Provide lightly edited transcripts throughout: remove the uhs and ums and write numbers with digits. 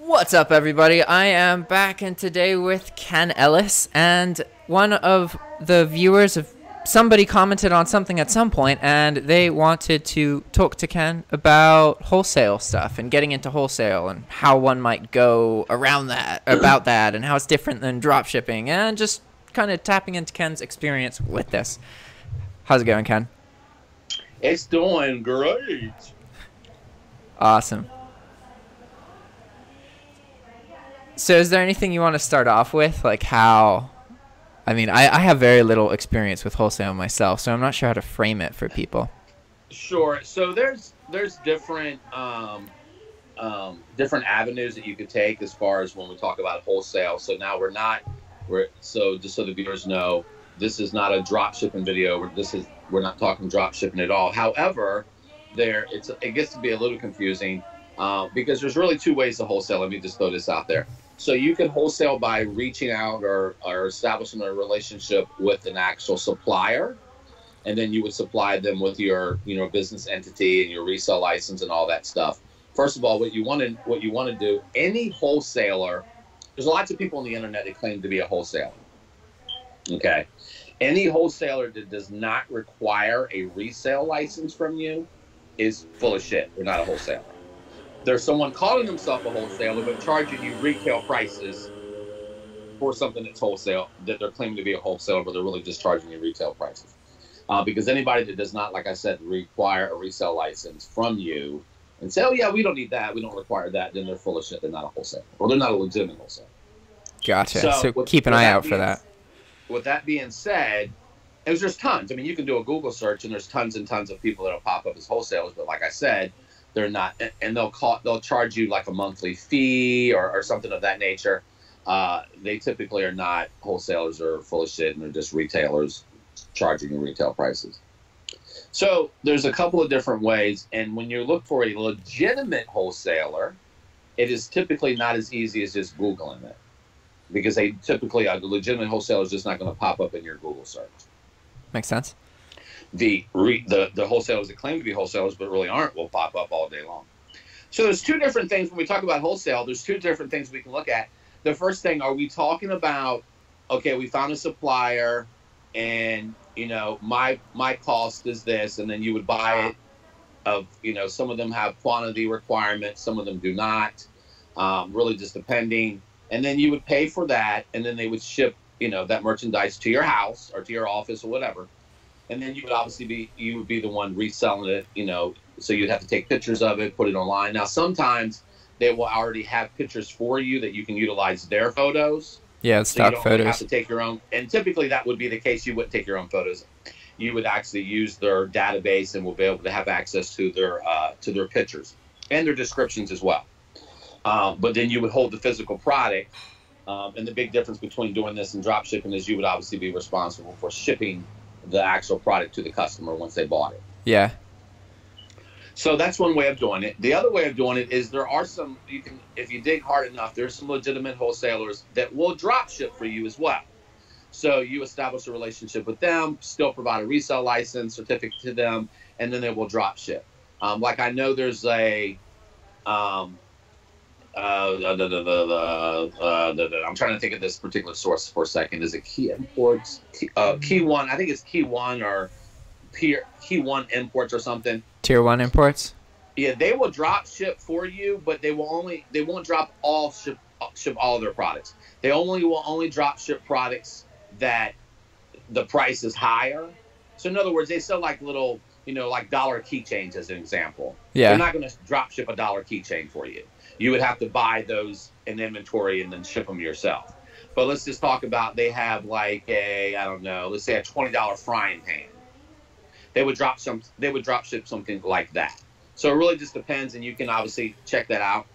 What's up, everybody? I am back and today with Ken Ellis, and one of the viewers of somebody commented on something at some point, and they wanted to talk to Ken about wholesale stuff and getting into wholesale and how one might go around that, about that, and how it's different than dropshipping, and just kind of tapping into Ken's experience with this. How's it going, Ken? It's doing great. Awesome. So is there anything you want to start off with? Like how, I mean, I have very little experience with wholesale myself, so I'm not sure how to frame it for people. Sure. So there's different different avenues that you could take as far as when we talk about wholesale. So now so just so the viewers know, this is not a drop shipping video. We're not talking drop shipping at all. However, it gets to be a little confusing because there's really two ways to wholesale. Let me just throw this out there. So you can wholesale by reaching out or establishing a relationship with an actual supplier, and then you would supply them with your business entity and your resale license and all that stuff. First of all, what you want to do, any wholesaler, there's lots of people on the internet that claim to be a wholesaler. Okay, any wholesaler that does not require a resale license from you is full of shit. They're not a wholesaler. There's someone calling himself a wholesaler but charging you retail prices for something that's wholesale, that they're claiming to be a wholesaler, but they're really just charging you retail prices. Because anybody that does not, like I said, require a resale license from you and say, oh yeah, we don't need that, we don't require that, then they're full of shit. They're not a wholesaler. Or they're not a legitimate wholesaler. Gotcha. So keep an eye out for that. With that being said, there's tons. I mean, you can do a Google search and there's tons and tons of people that'll pop up as wholesalers, but like I said, they're not, and they'll charge you like a monthly fee or something of that nature. They typically are not wholesalers, or full of shit, and they're just retailers charging you retail prices. So there's a couple of different ways, and when you look for a legitimate wholesaler, it is typically not as easy as just Googling it, because a legitimate wholesaler is just not going to pop up in your Google search. Makes sense. The wholesalers that claim to be wholesalers but really aren't will pop up all day long. So there's two different things when we talk about wholesale. There's two different things we can look at. The first thing, are we talking about, okay, we found a supplier and my cost is this, and then you would buy it some of them have quantity requirements, some of them do not, really just depending, and then you would pay for that, and then they would ship that merchandise to your house or to your office or whatever. And then you would be the one reselling it, so you'd have to take pictures of it, put it online. Now, sometimes they will already have pictures for you that you can utilize their photos. Yeah, it's stock photos. You don't have to take your own. And typically that would be the case. You wouldn't take your own photos. You would actually use their database and will be able to have access to their pictures and their descriptions as well. But then you would hold the physical product. And the big difference between doing this and drop shipping is you would obviously be responsible for shipping the actual product to the customer once they bought it. Yeah. So that's one way of doing it. The other way of doing it is there are some, if you dig hard enough, there's some legitimate wholesalers that will drop ship for you as well. So you establish a relationship with them, still provide a resale license certificate to them, and then they will drop ship. Like I know there's I'm trying to think of this particular source for a second. Is it Key Imports? Key One. I think it's Key One or Key One Imports or something. Tier 1 imports? Yeah, they will drop ship for you, but they won't ship all of their products. They will only drop ship products that the price is higher. So in other words, they sell like little, like dollar keychains as an example. Yeah. They're not going to drop ship a dollar keychain for you. You would have to buy those in inventory and then ship them yourself. But let's just talk about, they have like let's say a $20 frying pan. They would drop ship something like that. So it really just depends, and you can obviously check that out.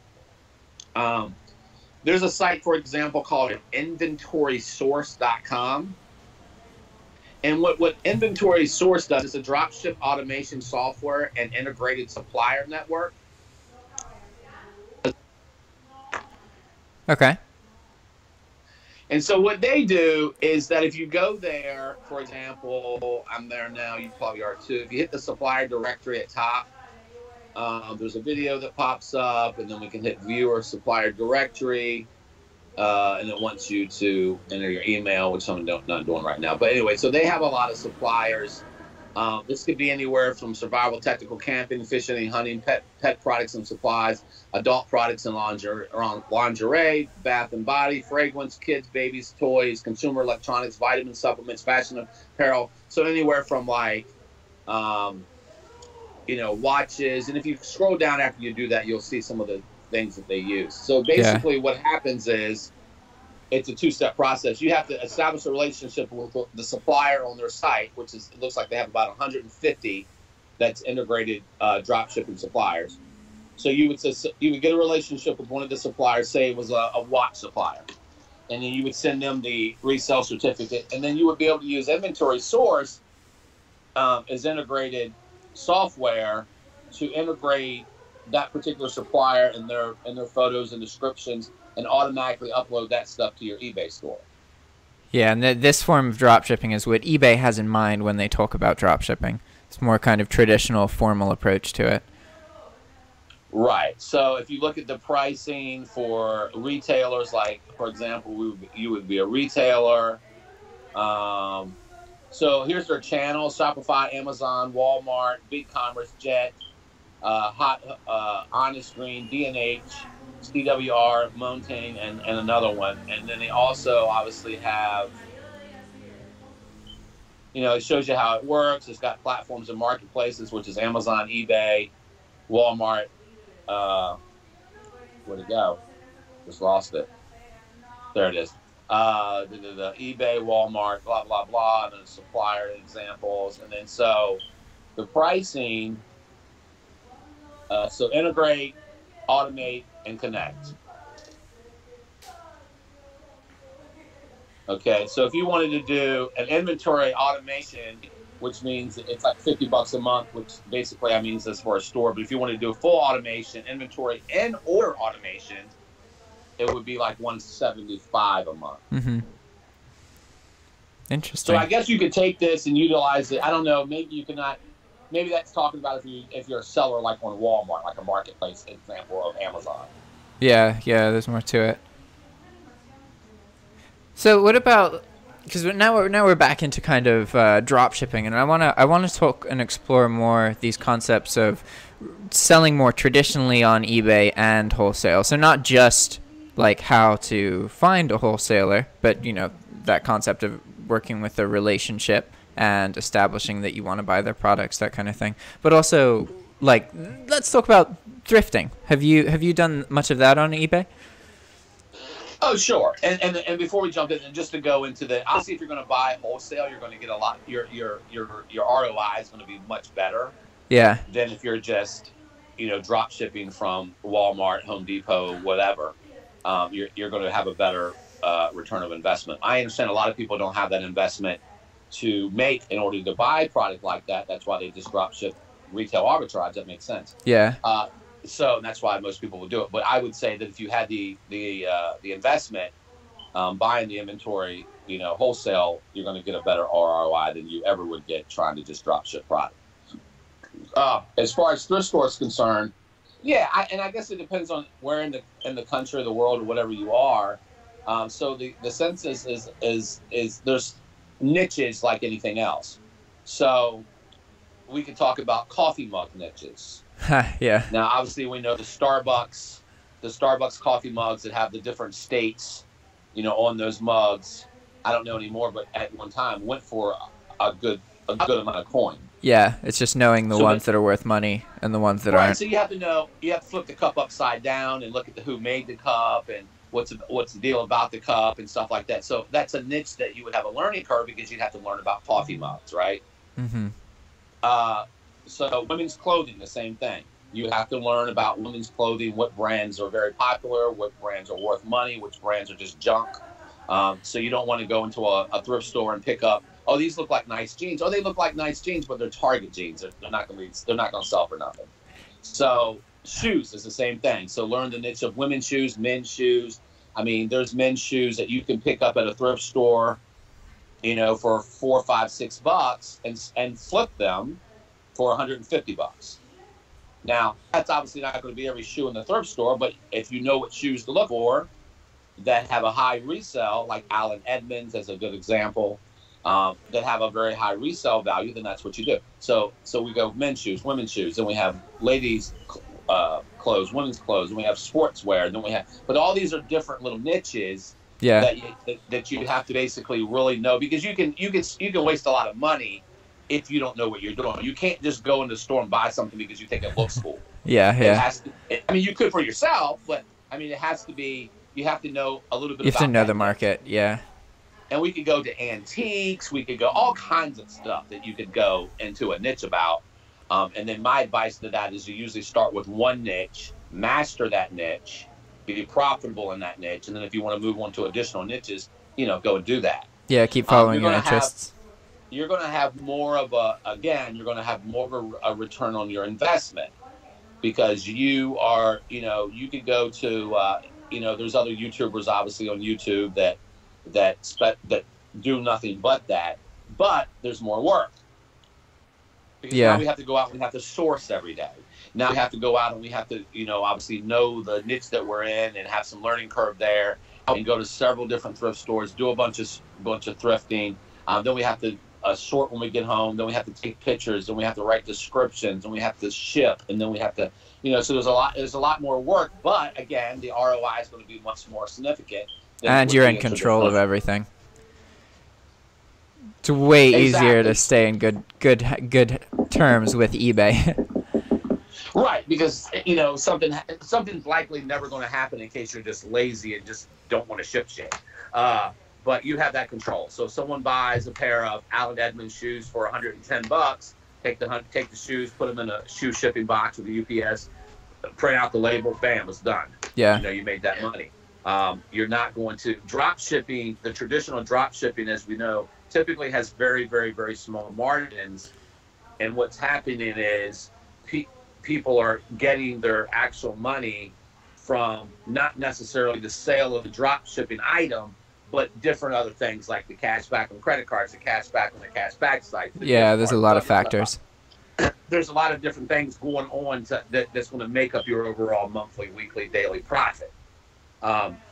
There's a site, for example, called inventorysource.com. And what Inventory Source does is a dropship automation software and integrated supplier network. Okay. And so what they do is that if you go there, for example, I'm there now, you probably are too. If you hit the Supplier Directory at top, there's a video that pops up, and then we can hit view or supplier directory, and it wants you to enter your email, which I'm not doing right now. But anyway, so they have a lot of suppliers. This could be anywhere from survival, technical, camping, fishing, hunting, pet products and supplies, adult products and lingerie, bath and body, fragrance, kids, babies, toys, consumer electronics, vitamin supplements, fashion apparel. So anywhere from like, watches. And if you scroll down after you do that, you'll see some of the things that they use. So basically what happens is it's a two-step process. You have to establish a relationship with the supplier on their site, which is, it looks like they have about 150 that's integrated drop shipping suppliers. So you would get a relationship with one of the suppliers, say it was a watch supplier, and then you would send them the resale certificate, and then you would be able to use Inventory Source as integrated software to integrate that particular supplier and their photos and descriptions, and automatically upload that stuff to your eBay store. Yeah, and this form of dropshipping is what eBay has in mind when they talk about dropshipping. It's more kind of traditional, formal approach to it. Right. So if you look at the pricing for retailers, like, for example, you would be a retailer. So here's their channel: Shopify, Amazon, Walmart, BigCommerce, Jet, Honest Green, D&H, CWR, Montaigne, and another one. And then they also obviously have, it shows you how it works. It's got platforms and marketplaces, which is Amazon, eBay, Walmart. Where'd it go? Just lost it. There it is. The eBay, Walmart, blah, blah, blah, and then supplier examples. And then so the pricing, so integrate, automate, and connect. Okay, so if you wanted to do an inventory automation, which means it's like $50 a month, which basically means that's for a store. But if you want to do a full automation, inventory and order automation, it would be like $175 a month. Mm-hmm. Interesting. So I guess you could take this and utilize it. I don't know. Maybe you cannot. Maybe that's talking about if you're a seller like on Walmart, like a marketplace example of Amazon. Yeah, there's more to it. So what about, because now we're back into kind of drop shipping, and I wanna talk and explore more these concepts of selling more traditionally on eBay and wholesale. So not just like how to find a wholesaler, but that concept of working with a relationship and establishing that you want to buy their products, that kind of thing. But also, like, let's talk about thrifting. Have you done much of that on eBay? Oh, sure. And before we jump in, and just to go into obviously, if you're going to buy wholesale, you're going to get a lot. Your ROI is going to be much better. Yeah. Than if you're just, drop shipping from Walmart, Home Depot, whatever. You're going to have a better return of investment. I understand a lot of people don't have that investment to make in order to buy a product like that. That's why they just drop ship retail arbitrage. That makes sense. Yeah. So that's why most people will do it. But I would say that if you had the investment, buying the inventory, wholesale, you're going to get a better ROI than you ever would get trying to just drop ship product. As far as thrift store is concerned, yeah, I guess it depends on where in the country or the world or whatever you are. So the census is there's niches like anything else. So we could talk about coffee mug niches. Yeah. Now, obviously, we know the Starbucks coffee mugs that have the different states, on those mugs. I don't know anymore, but at one time went for a good amount of coin. Yeah, it's just knowing the ones that are worth money and the ones that aren't. So you have to flip the cup upside down and look at who made the cup and what's the deal about the cup and stuff like that. So that's a niche that you would have a learning curve because you'd have to learn about coffee mugs, right? Mm-hmm. So women's clothing, the same thing. You have to learn about women's clothing, what brands are very popular, what brands are worth money, which brands are just junk. So you don't want to go into a thrift store and pick up, oh, these look like nice jeans. Oh, they look like nice jeans, but they're Target jeans. They're not going to sell for nothing. So shoes is the same thing. So learn the niche of women's shoes, men's shoes. I mean, there's men's shoes that you can pick up at a thrift store, for $4, $5, $6 and flip them for $150. Now, that's obviously not going to be every shoe in the thrift store, but if you know what shoes to look for that have a high resale, like Allen Edmonds as a good example, that have a very high resale value, then that's what you do. So we go men's shoes, women's shoes, then we have ladies' clothes, women's clothes, and we have sportswear, and then we have, but all these are different little niches that you have to basically really know, because you can waste a lot of money if you don't know what you're doing. You can't just go in the store and buy something because you think it looks cool. It has to, I mean, you could for yourself, but I mean, it has to be, you have to know a little bit about You have to know the niche. market, yeah. And we could go to antiques, we could go all kinds of stuff that you could go into a niche about. And then my advice to that is you usually start with one niche, master that niche, be profitable in that niche, and then if you want to move on to additional niches, you know, go and do that. Yeah, keep following your interests. You're going to have more of a return on your investment, because you are, you know, you could go to, you know, there's other YouTubers obviously on YouTube that do nothing but that, but there's more work. Because now we have to go out and we have to source every day. Now we have to go out and we have to, you know, obviously know the niche that we're in and have some learning curve there, and go to several different thrift stores, do a bunch of thrifting. Then we have to sort when we get home. Then we have to take pictures. Then we have to write descriptions. And we have to ship. And then we have to, you know, so there's a lot more work. But again, the ROI is going to be much more significant. And you're in control of everything. It's way easier to stay in good terms with eBay. Right, because, you know, something's likely never going to happen in case you're just lazy and just don't want to ship shit. But you have that control. So if someone buys a pair of Allen Edmonds shoes for $110, take the shoes, put them in a shoe shipping box with the UPS, print out the label, bam, it's done. Yeah. You know, you made that money. You're not going to drop shipping. The traditional drop shipping, as we know, typically has very, very, very small margins. And what's happening is people are getting their actual money from not necessarily the sale of the drop shipping item, but different other things like the cash back on credit cards, the cash back on the cash back site. Yeah, there's a lot of factors. There's a lot of different things going on that's going to make up your overall monthly, weekly, daily profit.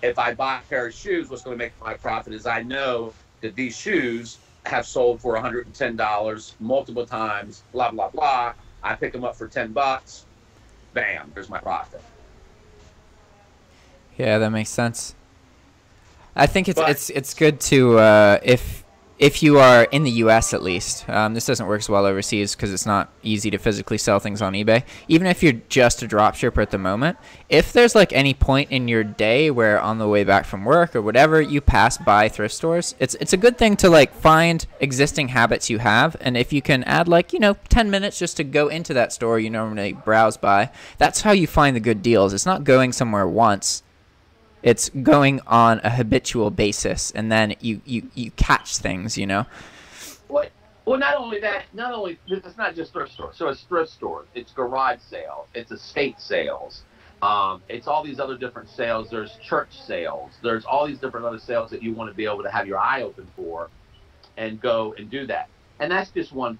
If I buy a pair of shoes, what's going to make my profit is I know that these shoes have sold for $110 multiple times, blah, blah, blah. I pick them up for $10. Bam, there's my profit. Yeah, that makes sense. I think it's good to if you are in the U.S. at least. This doesn't work as well overseas because it's not easy to physically sell things on eBay. Even if you're just a dropshipper at the moment, if there's like any point in your day where on the way back from work or whatever you pass by thrift stores, it's a good thing to like find existing habits you have, and if you can add like 10 minutes just to go into that store you normally browse by, that's how you find the good deals. It's not going somewhere once. It's going on a habitual basis, and then you catch things, Well, not only that, it's not just thrift stores. So it's thrift stores, it's garage sales, it's estate sales, it's all these other different sales. There's church sales. There's all these different other sales that you want to be able to have your eye open for, and go and do that. And that's just one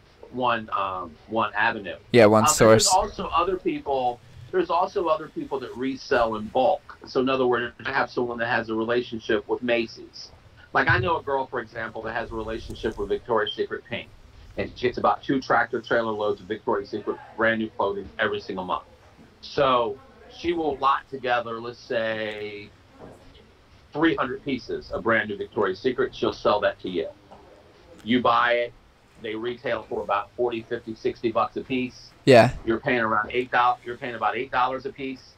avenue. Yeah, one source. There's also other people that resell in bulk. So in other words, I have someone that has a relationship with Macy's. Like I know a girl, for example, that has a relationship with Victoria's Secret Pink. And she gets about 2 tractor-trailer loads of Victoria's Secret brand new clothing every single month. So she will lot together, let's say, 300 pieces of brand new Victoria's Secret. She'll sell that to you. You buy it. They retail for about 40, 50, 60 bucks a piece. Yeah. You're paying around $8. You're paying about $8 a piece.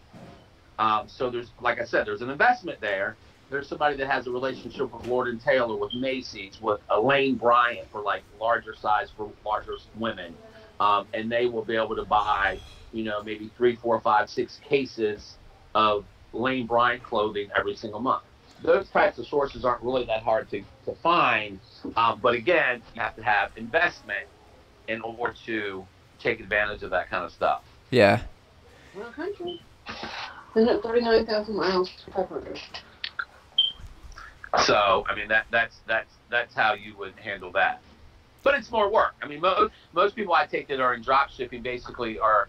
So there's, like I said, there's an investment there. There's somebody that has a relationship with Lord & Taylor, with Macy's, with Elaine Bryant for like larger size for larger women, and they will be able to buy, maybe 3, 4, 5, 6 cases of Elaine Bryant clothing every single month. Those types of sources aren't really that hard to find, but again, you have to have investment in order to take advantage of that kind of stuff. Yeah. Well, country. 139,000 miles. 500. So, I mean, that's how you would handle that. But it's more work. I mean, most people I take that are in drop shipping basically are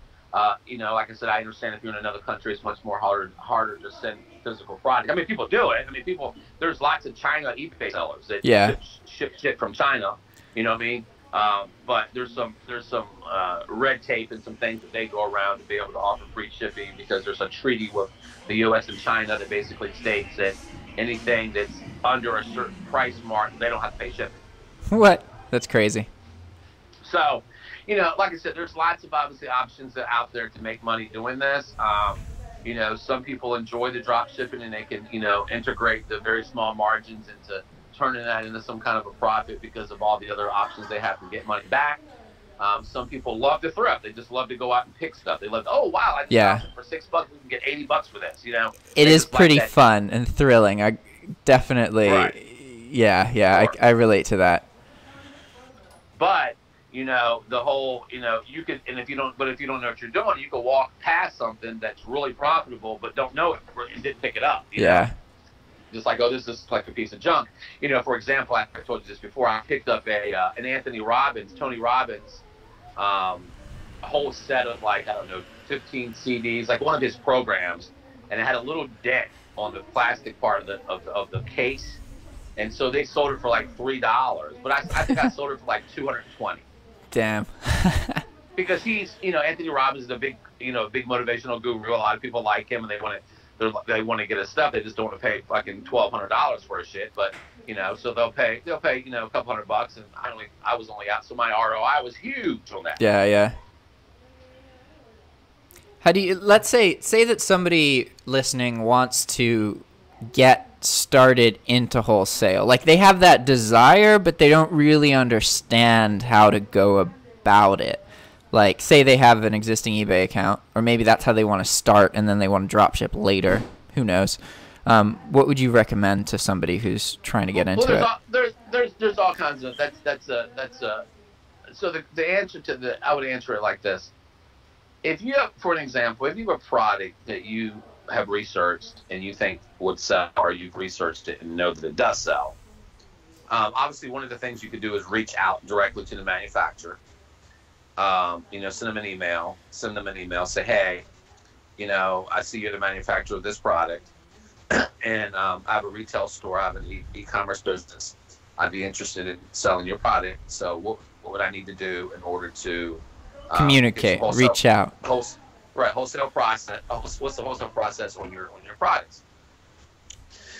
You know, like I said, I understand if you're in another country, it's much more harder to send physical product. I mean, people do it. I mean, there's lots of China eBay sellers that ship shit from China. You know what I mean? But there's some red tape and some things that they go around to be able to offer free shipping, because there's a treaty with the U.S. and China that basically states that anything that's under a certain price mark, they don't have to pay shipping. What? That's crazy. So, you know, like I said, there's lots of obviously options out there to make money doing this. You know, some people enjoy the drop shipping and they can, you know, integrate the very small margins into turning that into some kind of a profit because of all the other options they have to get money back. Some people love to thrift. They just love to go out and pick stuff. They love, oh, wow, I just for $6 we can get $80 for this, you know. It is pretty fun and thrilling. I definitely, I relate to that. But, you know, the whole, you know, you can, and if you don't know what you're doing, you can walk past something that's really profitable but don't know it and didn't pick it up. You know? Just like, oh, this is like a piece of junk. You know, for example, I told you this before, I picked up an Tony Robbins, a whole set of, like, I don't know, 15 CDs, like one of his programs, and it had a little dent on the plastic part of the case. And so they sold it for like $3, but I think I sold it for like $220. Damn. Because he's, you know, Anthony Robbins is a big motivational guru. A lot of people like him, and they want to get his stuff. They just don't want to pay fucking $1,200 for his shit. But, you know, so they'll pay, you know, a couple $100, and I was only out, so my ROI was huge on that. Yeah. How do you, let's say that somebody listening wants to get started into wholesale, like they have that desire but they don't really understand how to go about it. Like, say they have an existing eBay account, or maybe that's how they want to start and then they want to drop ship later, who knows. What would you recommend to somebody who's trying to get into it? There's all kinds of so the answer to the, I would answer it like this. If you have, for an example, if you have a product that you have researched and you think would sell, or you've researched it and know that it does sell, obviously one of the things you could do is reach out directly to the manufacturer. You know, send them an email, say, hey, you know, I see you're the manufacturer of this product, and I have a retail store, I have an e-commerce business. I'd be interested in selling your product. So what would I need to do in order to communicate, reach out? Wholesale process. What's the wholesale process on your products?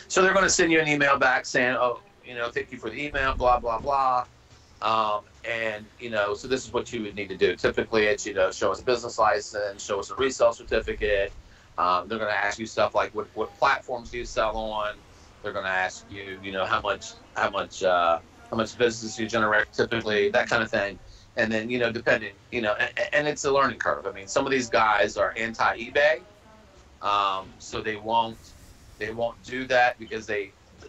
So they're going to send you an email back saying, oh, you know, thank you for the email, blah, blah, blah. And, you know, so this is what you would need to do. Typically, it's, you know, show us a business license, show us a resale certificate. They're going to ask you stuff like what platforms do you sell on? They're going to ask you, you know, how much business you generate typically, that kind of thing. And then, you know, depending, you know, and it's a learning curve. I mean, some of these guys are anti-eBay, so they won't do that because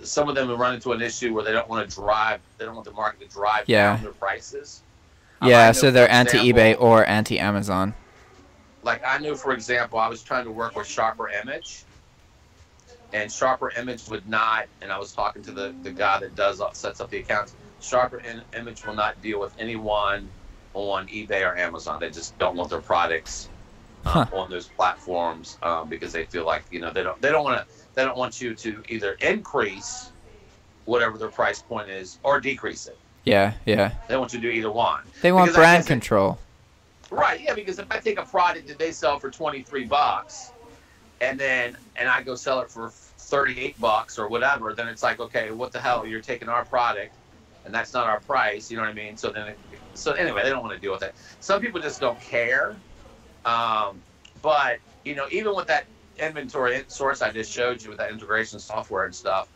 some of them will run into an issue where they don't want the market to drive down their prices. So they're anti-eBay or anti-Amazon. Like, I knew, for example, I was trying to work with Sharper Image, and Sharper Image would not, and I was talking to the guy that sets up the accounts. Sharper Image will not deal with anyone on eBay or Amazon. They just don't want their products on those platforms because they feel like, you know, they don't want you to either increase whatever their price point is or decrease it. Yeah. They want you to do either one. They want brand control. Right, yeah, because if I take a product that they sell for $23 and I go sell it for $38 or whatever, then it's like, okay, what the hell? You're taking our product and that's not our price, you know what I mean? So anyway, they don't want to deal with it. Some people just don't care. But, you know, even with that inventory source I just showed you with that integration software and stuff,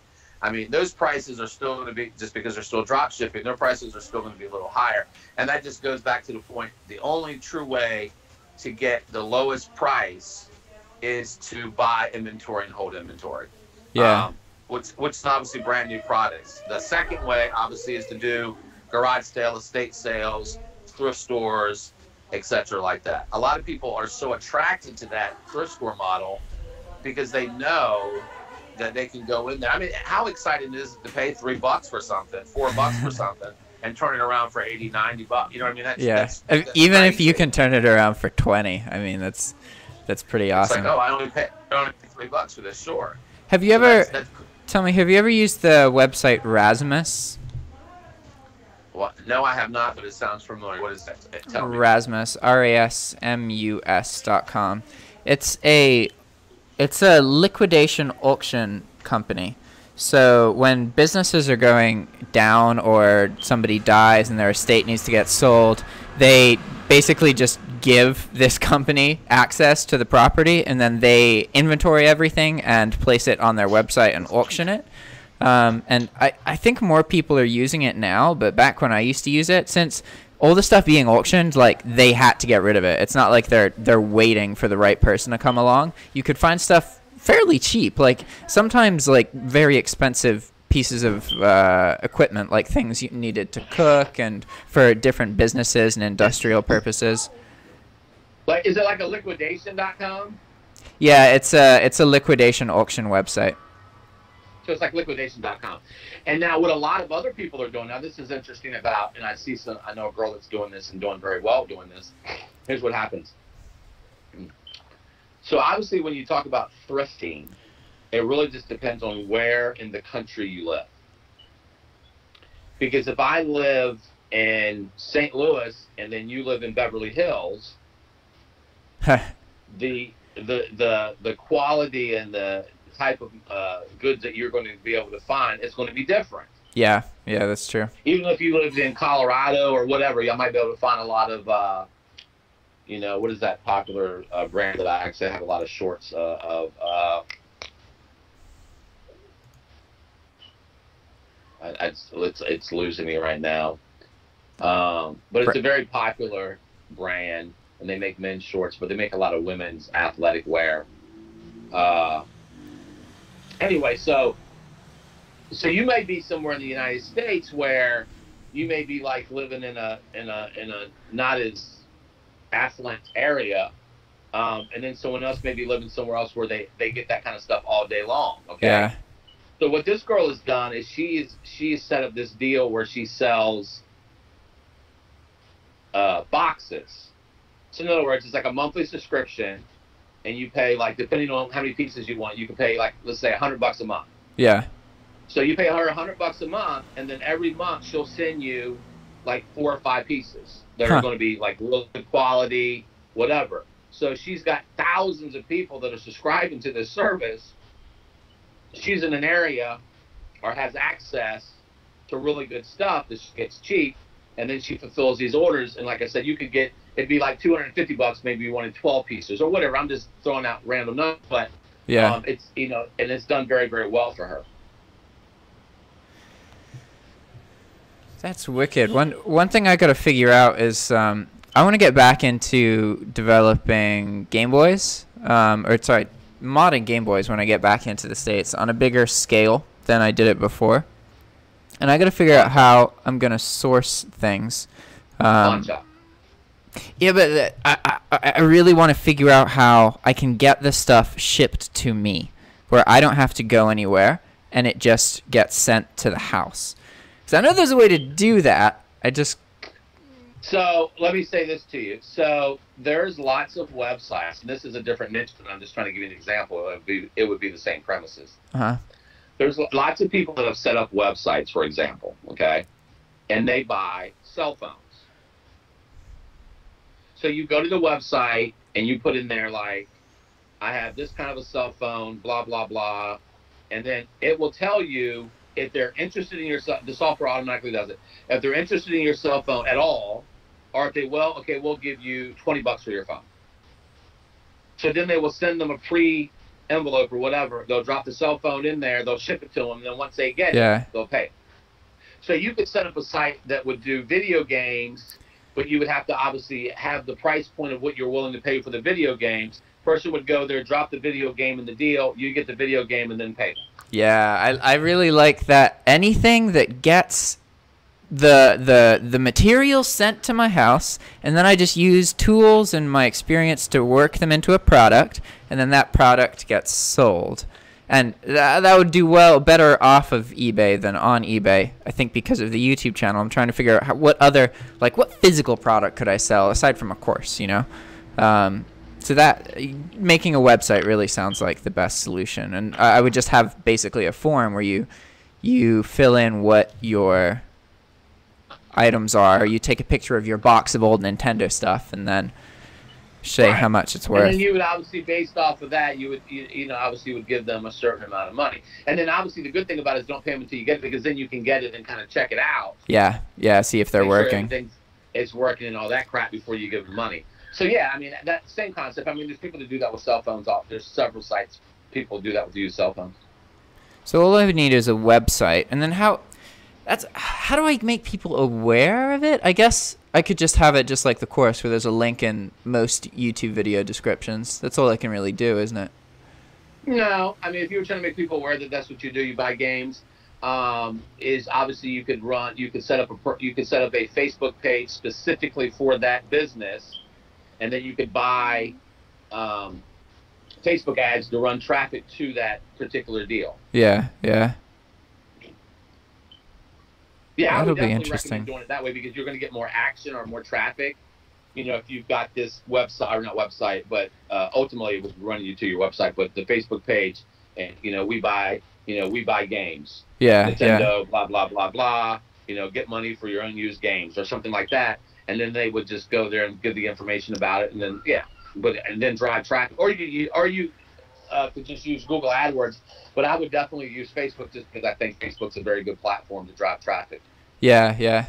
I mean, those prices are still going to be, just because they're still drop shipping, their prices are still going to be a little higher. And that just goes back to the point, the only true way to get the lowest price is to buy inventory and hold inventory. Yeah. Which is obviously brand new products. The second way, obviously, is to do garage sale, estate sales, thrift stores, etc. like that. A lot of people are so attracted to that thrift store model because they know that they can go in there. I mean, how exciting is it to pay $3 for something, $4 for something, and turn it around for 80, 90 bucks. You know what I mean? That's, Yeah. that's Even if crazy. you can turn it around for 20, I mean, that's pretty awesome. It's like, oh, I only pay $3 for this. Sure. Have you ever, tell me, have you ever used the website Rasmus? Well, no, I have not, but it sounds familiar. What is that? Tell me. Rasmus, RASMUS.com. It's a liquidation auction company. So when businesses are going down or somebody dies and their estate needs to get sold, they basically just give this company access to the property, and then they inventory everything and place it on their website and auction it. And I think more people are using it now, but back when I used to use it, since all the stuff being auctioned, like, they had to get rid of it. It's not like they're waiting for the right person to come along. You could find stuff fairly cheap, like sometimes like very expensive pieces of equipment, like things you needed to cook and for different businesses and industrial purposes. Like, is it like a liquidation.com? Yeah, it's a liquidation auction website. So it's like liquidation.com. And now what a lot of other people are doing, now this is interesting about, and I know a girl that's doing this and doing very well doing this. Here's what happens. So obviously when you talk about thrifting, it really just depends on where in the country you live. Because if I live in St. Louis and then you live in Beverly Hills, the quality and the type of goods that you're going to be able to find is going to be different. Yeah, that's true. Even if you lived in Colorado or whatever, you might be able to find a lot of what is that popular brand that I actually have a lot of shorts of? It's losing me right now. But it's a very popular brand, and they make men's shorts, but they make a lot of women's athletic wear. Anyway, so you may be somewhere in the United States where you may be like living in a not as affluent area, and then someone else may be living somewhere else where they get that kind of stuff all day long. Okay. Yeah. So what this girl has done is she has set up this deal where she sells boxes. So in other words, it's like a monthly subscription, and you pay, like, depending on how many pieces you want, you can pay, like, let's say $100 a month. Yeah. So you pay her $100 a month, and then every month she'll send you like 4 or 5 pieces that are going to be like real good quality, whatever. So she's got thousands of people that are subscribing to this service. She's in an area or has access to really good stuff that gets cheap, and then she fulfills these orders. And like I said, you could get, it'd be like $250 maybe you wanted 12 pieces or whatever. I'm just throwing out random numbers, but yeah, it's, and it's done very, very well for her. That's wicked. One thing I gotta figure out is I want to get back into developing Game Boys, modding Game Boys when I get back into the States on a bigger scale than I did it before. And I gotta figure out how I'm gonna source things. Yeah, but I really want to figure out how I can get the stuff shipped to me, where I don't have to go anywhere and it just gets sent to the house. So I know there's a way to do that. So let me say this to you. So there's lots of websites, and this is a different niche, but I'm just trying to give you an example. It would be the same premises. There's lots of people that have set up websites, for example, okay, and they buy cell phones. So you go to the website and you put in there, like, I have this kind of a cell phone, blah, blah, blah, and then it will tell you if they're interested in your, the software automatically does it. If they're interested in your cell phone at all, or if they will, okay, we'll give you $20 for your phone. So then they will send them a pre-envelope or whatever. They'll drop the cell phone in there, they'll ship it to them, and then once they get it, they'll pay it. So you could set up a site that would do video games, but you would have to obviously have the price point of what you're willing to pay for the video games. Person would go there, drop the video game in the deal, you get the video game, and then pay them. Yeah, I really like that. Anything that gets the materials sent to my house, and then I just use tools and my experience to work them into a product, and then that product gets sold. And that would do better off of eBay than on eBay. I think because of the YouTube channel, I'm trying to figure out what other, like, what physical product could I sell aside from a course, you know? So that making a website really sounds like the best solution. And I would just have basically a form where you fill in what your items are. You take a picture of your box of old Nintendo stuff and then say how much it's worth. And then you would obviously, based off of that, you know, obviously would give them a certain amount of money. And then obviously the good thing about it is don't pay them until you get it, because then you can get it and kind of check it out. Yeah, see if they're working. It's working and all that crap before you give them money. So yeah, I mean, that same concept. I mean, there's people that do that with cell phones. There's several sites people do that with use cell phones. So all I would need is a website, and then how do I make people aware of it? I guess I could just have it just like the course where there's a link in most YouTube video descriptions. That's all I can really do, isn't it? No, I mean, if you were trying to make people aware that that's what you do, you buy games. Is obviously you could set up a Facebook page specifically for that business, and then you could buy Facebook ads to run traffic to that particular deal. Yeah. Yeah, that'll I would be definitely interesting. recommend doing it that way, because you're going to get more action or more traffic. You know, if you've got this website, or not website, but ultimately it was running you to your website, but the Facebook page, and we buy games. Yeah, Nintendo, blah blah blah blah. Get money for your unused games or something like that, and then they would just go there and give the information about it, and then and then drive traffic, or you could just use Google AdWords. But I would definitely use Facebook, just because I think Facebook's a very good platform to drive traffic. Yeah.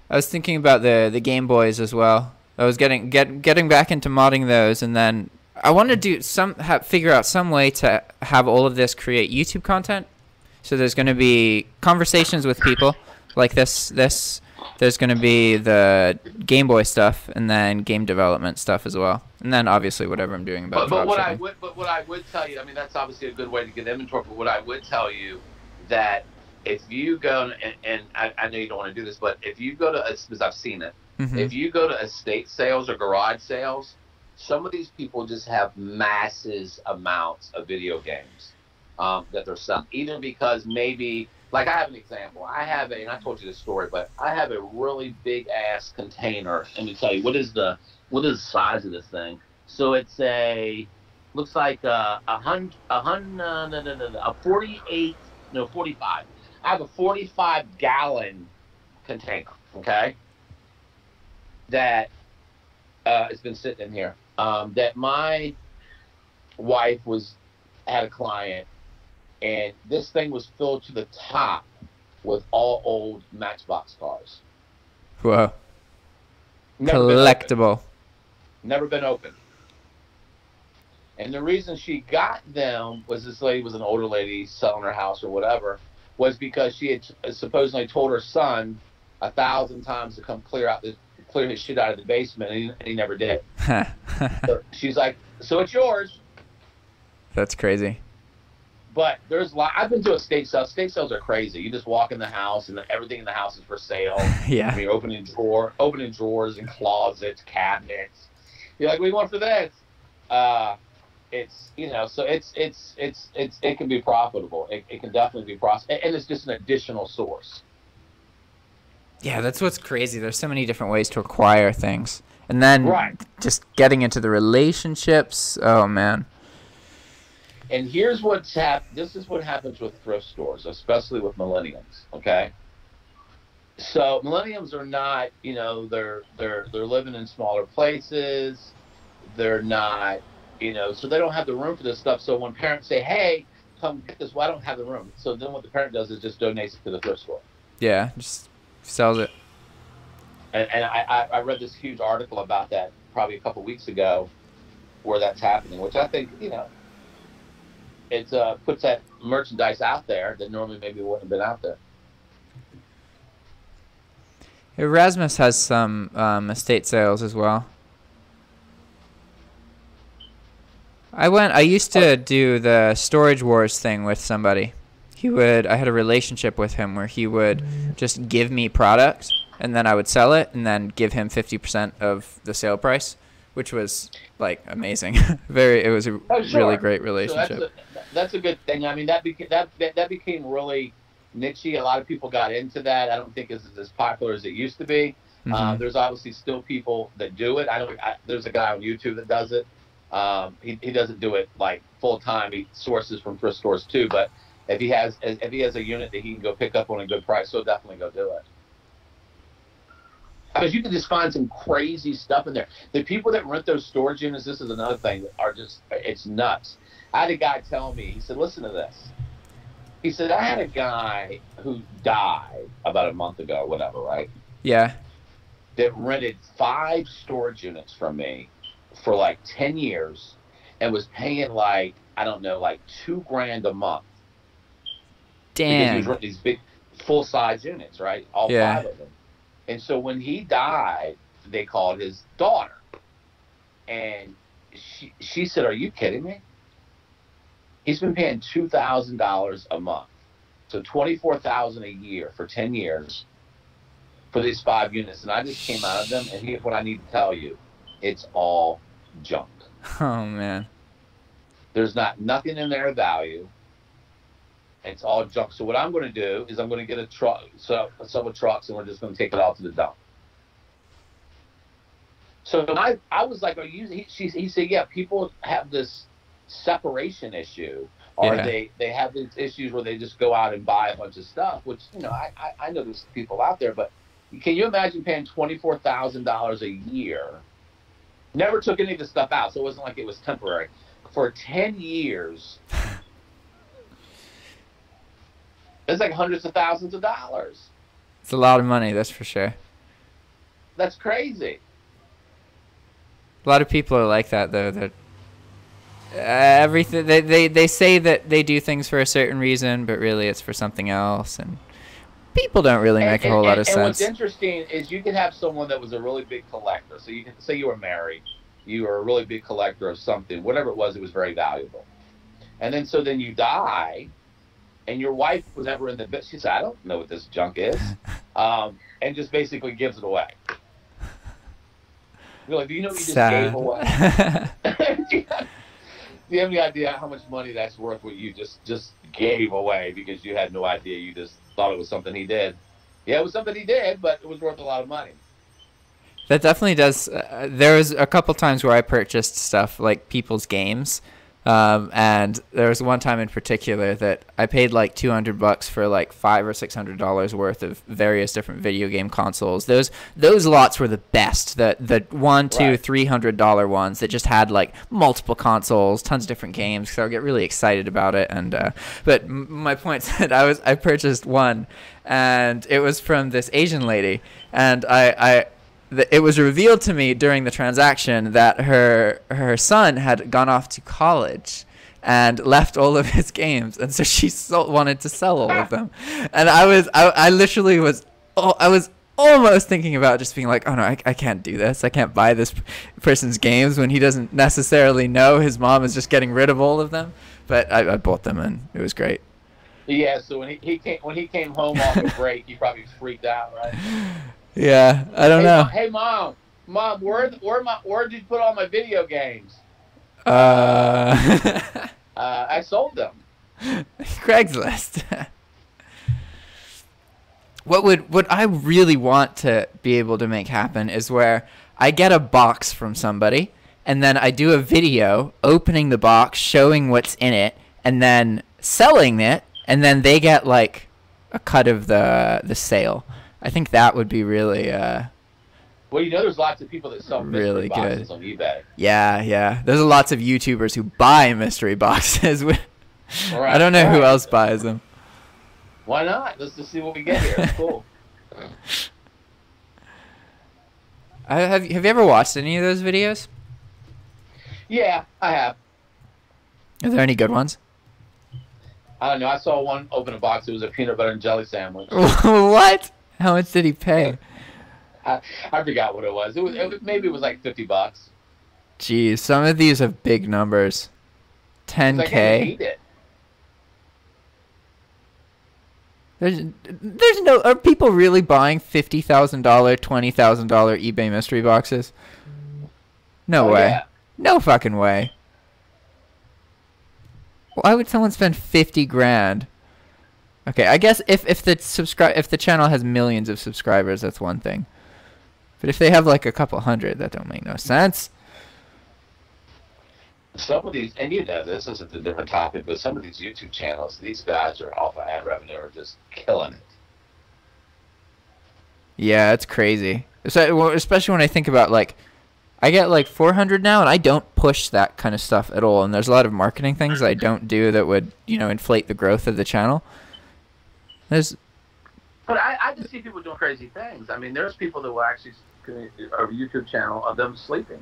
I was thinking about the Game Boys as well. I was getting back into modding those, and then I wanted to figure out some way to have all of this create YouTube content. So there's going to be conversations with people like this. There's going to be the Game Boy stuff, and then game development stuff as well, and then obviously whatever I'm doing about. But what I would tell you, I mean, that's obviously a good way to get inventory. But what I would tell you, that if you go and I know you don't want to do this, but if you go to, because I've seen it, if you go to estate sales or garage sales, some of these people just have massive amounts of video games that they're selling, either because maybe. Like, I have an example. And I told you this story, but I have a really big ass container. Let me tell you, what is the size of this thing? So it's looks like a 45. I have a 45-gallon container, okay? That it's been sitting in here. That my wife had a client. And this thing was filled to the top with all old Matchbox cars. Whoa. Collectible. Never been open. And the reason she got them was, this lady was an older lady selling her house or whatever, was because she had supposedly told her son 1,000 times to come clear his shit out of the basement, and he never did. So she's like, so it's yours. That's crazy. But I've been to estate sales. Estate sales are crazy. You just walk in the house, and everything in the house is for sale. Yeah. I mean, opening drawers and closets, cabinets. You're like, what do you want for this? So it can be profitable. It can definitely be profitable, and it's just an additional source. Yeah, that's what's crazy. There's so many different ways to acquire things, and then just getting into the relationships. Oh man. And here's this is what happens with thrift stores, especially with millennials, okay? So millennials are not, they're living in smaller places. They're not, so they don't have the room for this stuff. So when parents say, hey, come get this, well, I don't have the room. So then what the parent does is just donates it to the thrift store. Yeah, just sells it. And I read this huge article about that probably a couple weeks ago, where that's happening, which I think, it puts that merchandise out there that normally maybe wouldn't have been out there. Erasmus has some estate sales as well. I used to do the Storage Wars thing with somebody. I had a relationship with him where he would just give me product, and then I would sell it, and then give him 50% of the sale price, which was like amazing. It was a really great relationship. That's a good thing. I mean, that became really nichey. A lot of people got into that. I don't think it's as popular as it used to be. There's obviously still people that do it. There's a guy on YouTube that does it. He doesn't do it like full time. He sources from thrift stores too. But if he has a unit that he can go pick up on a good price, he'll definitely go do it. Because you can just find some crazy stuff in there. The people that rent those storage units, this is another thing, it's nuts. I had a guy tell me, he said, listen to this. He said, I had a guy who died about a month ago or whatever, right? Yeah. That rented 5 storage units from me for like 10 years and was paying like, I don't know, like $2,000 a month. Damn. Because he was renting these big full-size units, right? All 5 of them. And so when he died, they called his daughter. And she said, are you kidding me? He's been paying $2,000 a month. So $24,000 a year for 10 years for these 5 units. And I just came out of them, and here's what I need to tell you. It's all junk. Oh, man. There's nothing in there of value. It's all junk. So what I'm going to do is I'm going to get a truck, several trucks, and we're just going to take it all to the dump. So I was like, he said, yeah, people have this separation issue, or they have these issues where they just go out and buy a bunch of stuff, which, you know, I know there's people out there, but can you imagine paying $24,000 a year? Never took any of the stuff out, so it wasn't like it was temporary. For 10 years... It's like hundreds of thousands of dollars. It's a lot of money, that's for sure. That's crazy. A lot of people are like that, though. That everything they say that they do things for a certain reason, but really it's for something else, and people don't really make a whole lot of sense. And what's interesting is you can have someone that was a really big collector. So you can say you were married, you were a really big collector of something, whatever it was very valuable. And then you die. And your wife was never in the bit. She said, I don't know what this junk is. And just basically gives it away. You're like, do you know what you just gave away? Do you have any idea how much money that's worth, what you just gave away because you had no idea? You just thought it was something he did. Yeah, it was something he did, but it was worth a lot of money. That definitely does. There was a couple times where I purchased stuff like people's games. And there was one time in particular that I paid like $200 for like $500 or $600 worth of various different video game consoles. Those lots were the best. The $100, $200, $300 ones that just had like multiple consoles, tons of different games. So I get really excited about it. And but my point is that I purchased one, and it was from this Asian lady, and it was revealed to me during the transaction that her son had gone off to college and left all of his games, and so she wanted to sell all of them. And I literally was almost thinking about just being like, oh no, I can't do this. I can't buy this person's games when he doesn't necessarily know his mom is just getting rid of all of them. But I bought them, and it was great. Yeah. So when he came home off a break, he probably freaked out, right? Yeah, I don't know. Hey, Mom, where did you put all my video games? I sold them. Craigslist. What I really want to be able to make happen is where I get a box from somebody, and then I do a video opening the box, showing what's in it, and then selling it, and then they get like a cut of the sale. I think that would be really well, you know, there's lots of people that sell mystery boxes on eBay. Yeah. There's lots of YouTubers who buy mystery boxes. I don't know who else buys them. Why not? Let's just see what we get here. It's cool. Have you ever watched any of those videos? Yeah, I have. Are there any good ones? I don't know. I saw one open a box. It was a peanut butter and jelly sandwich. What? How much did he pay? I forgot what it was. Maybe it was like $50. Jeez, some of these have big numbers. 10K. Like, I hate it. There's no. Are people really buying $50,000, $20,000 eBay mystery boxes? No way. Yeah. No fucking way. Why would someone spend 50 grand? Okay, I guess if the channel has millions of subscribers, that's one thing. But if they have like a couple hundred, that don't make no sense. Some of these, and you know this isn't a different topic, but some of these YouTube channels, these guys are off of ad revenue are just killing it. Yeah, it's crazy. So, especially when I think about, like, I get like 400 now, and I don't push that kind of stuff at all. And there's a lot of marketing things I don't do that would, you know, inflate the growth of the channel. But I just see people doing crazy things. I mean, there's people that will actually a YouTube channel of them sleeping.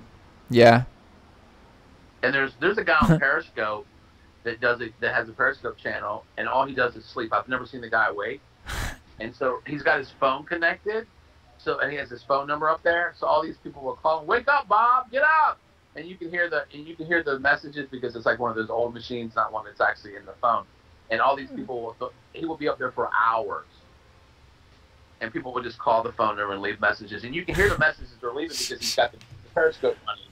Yeah. And there's a guy on Periscope that has a Periscope channel, and all he does is sleep. I've never seen the guy awake. And so he's got his phone connected, and he has his phone number up there. So all these people will call him, "Wake up, Bob! Get up!" And you can hear the messages because it's like one of those old machines, not one that's actually in the phone. And all these people he will be up there for hours. And people will just call the phone number and leave messages, and you can hear the messages they're leaving because he's got the Periscope running.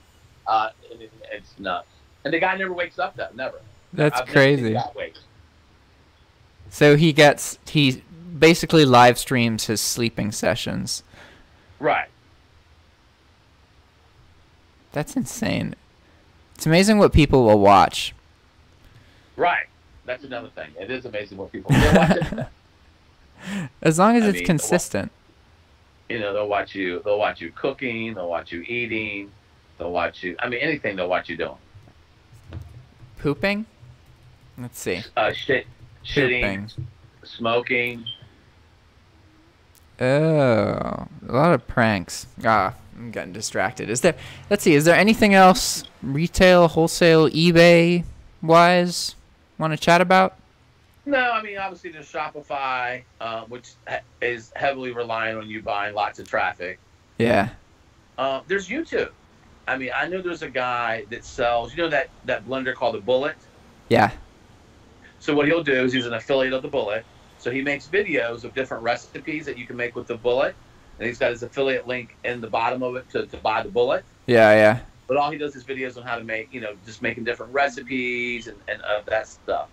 And it's nuts. And the guy never wakes up, though. Never. That's I've crazy. Never seen the guy wake. So he basically live streams his sleeping sessions. Right. That's insane. It's amazing what people will watch. Right. That's another thing. It is amazing what people will watch. As long as it's consistent. They'll watch you cooking, they'll watch you eating, they'll watch you, anything they'll watch you doing. Pooping? Let's see. Shitting, smoking. Oh, a lot of pranks. I'm getting distracted. Let's see, is there anything else retail, wholesale, eBay wise want to chat about? No, obviously there's Shopify, which is heavily reliant on you buying lots of traffic. Yeah. There's YouTube. I know there's a guy that sells, that blender called the Bullet? Yeah. So what he'll do is he's an affiliate of the Bullet. So he makes videos of different recipes that you can make with the Bullet. And he's got his affiliate link in the bottom of it to buy the Bullet. Yeah, yeah. But all he does is videos on how to make, just making different recipes and that stuff.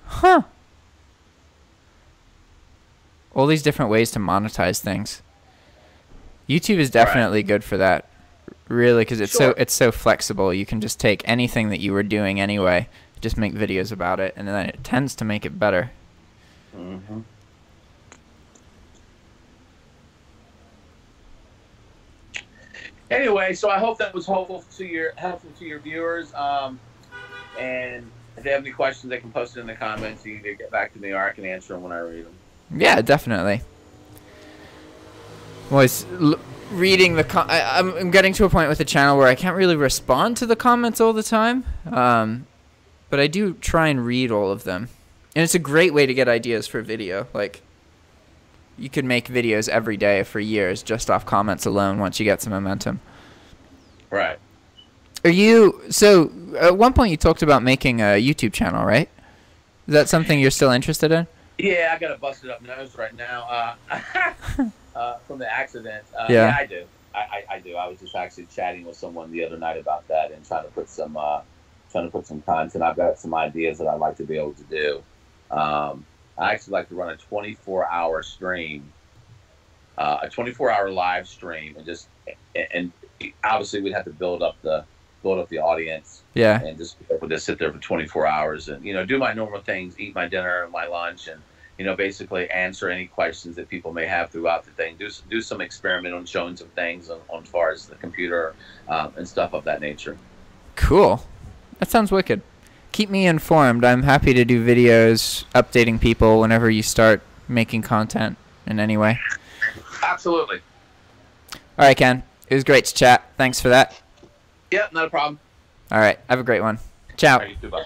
Huh. All these different ways to monetize things. YouTube is definitely good for that. Really, because it's so flexible. You can just take anything that you were doing anyway, just make videos about it, and then it tends to make it better. Mm-hmm. Anyway, so I hope that was helpful to your viewers. And if they have any questions, they can post it in the comments. You either get back to me or I can answer them when I read them. Yeah, definitely. Reading I'm getting to a point with the channel where I can't really respond to the comments all the time. But I do try and read all of them. And it's a great way to get ideas for video. Like, you could make videos every day for years just off comments alone once you get some momentum. Right. So at one point you talked about making a YouTube channel, right? Is that something you're still interested in? Yeah, I got a busted up nose right now from the accident. Yeah. Yeah, I do. I do. I was just actually chatting with someone the other night about that and trying to put some content. I've got some ideas that I'd like to be able to do. I actually like to run a 24-hour stream, a 24-hour live stream, and obviously we'd have to build up the audience. Yeah. And just be able to sit there for 24 hours and do my normal things, eat my dinner and my lunch, and basically answer any questions that people may have throughout the thing. Do some experiment on showing some things on as far as the computer and stuff of that nature. Cool. That sounds wicked. Keep me informed. I'm happy to do videos updating people whenever you start making content in any way. Absolutely. All right, Ken. It was great to chat. Thanks for that. Yeah, not a problem. All right. Have a great one. Ciao. All right, you too, bye.